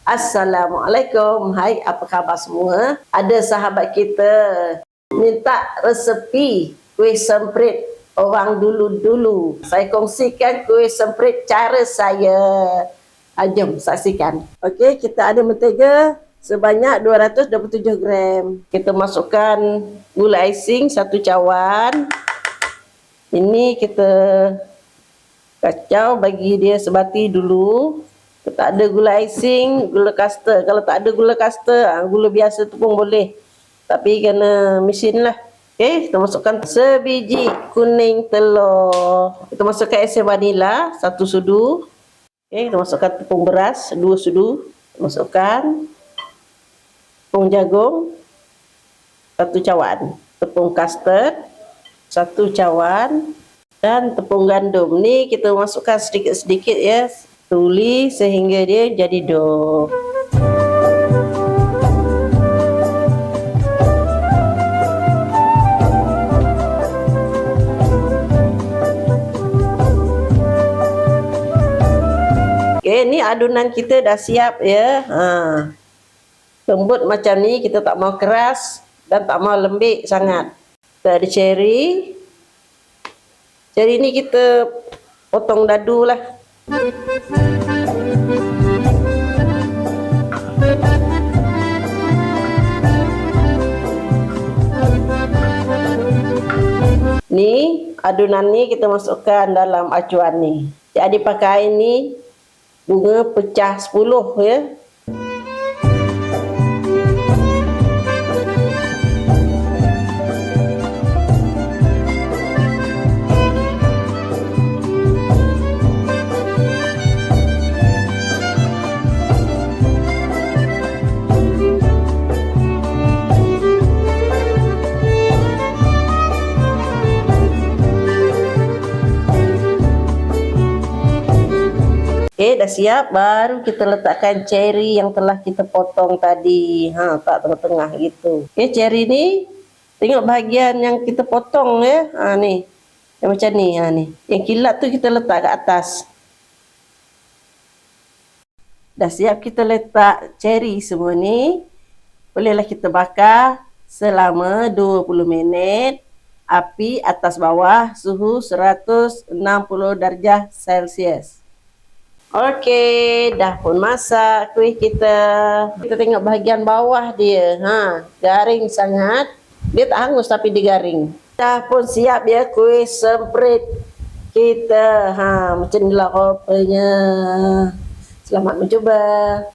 Assalamualaikum. Hai, apa khabar semua? Ada sahabat kita minta resepi kuih semprit orang dulu-dulu. Saya kongsikan kuih semprit cara saya. Jom saksikan. Okey, kita ada mentega sebanyak 227 gram. Kita masukkan gula icing 1 cawan. Ini kita kacau bagi dia sebati dulu. Kalau tak ada gula icing, gula kasta. Kalau tak ada gula kasta, gula biasa tu pun boleh. Tapi kena mesin lah. Okey, kita masukkan sebiji kuning telur. Kita masukkan esen vanila 1 sudu. Okey, kita masukkan tepung beras 2 sudu. Masukkan tepung jagung 1 cawan. Tepung custard 1 cawan. Dan tepung gandum. Ni kita masukkan sedikit-sedikit ya. Tuli sehingga dia jadi dough. Okey, ni adunan kita dah siap ya. Lembut macam ni, kita tak mau keras dan tak mau lembik sangat. Kita ada cherry. Cherry ni kita potong dadu lah. Ni adunan ni kita masukkan dalam acuan ni. Jadi pakai ni bunga pecah 10 ya. Okey, dah siap. Baru kita letakkan cherry yang telah kita potong tadi. Tak tengah-tengah gitu. Okey, cherry ni tengok bahagian yang kita potong ya. Ni. Yang macam ni, ni. Yang kilat tu kita letak kat atas. Dah siap kita letak cherry semua ni. Bolehlah kita bakar selama 20 minit. Api atas bawah, suhu 160 darjah Celsius. Okey, dah pun masak kuih kita. Kita tengok bahagian bawah dia. Garing sangat. Dia tak hangus tapi dia garing. Dah pun siap ya kuih semprit kita. Macam inilah rupanya. Selamat mencuba.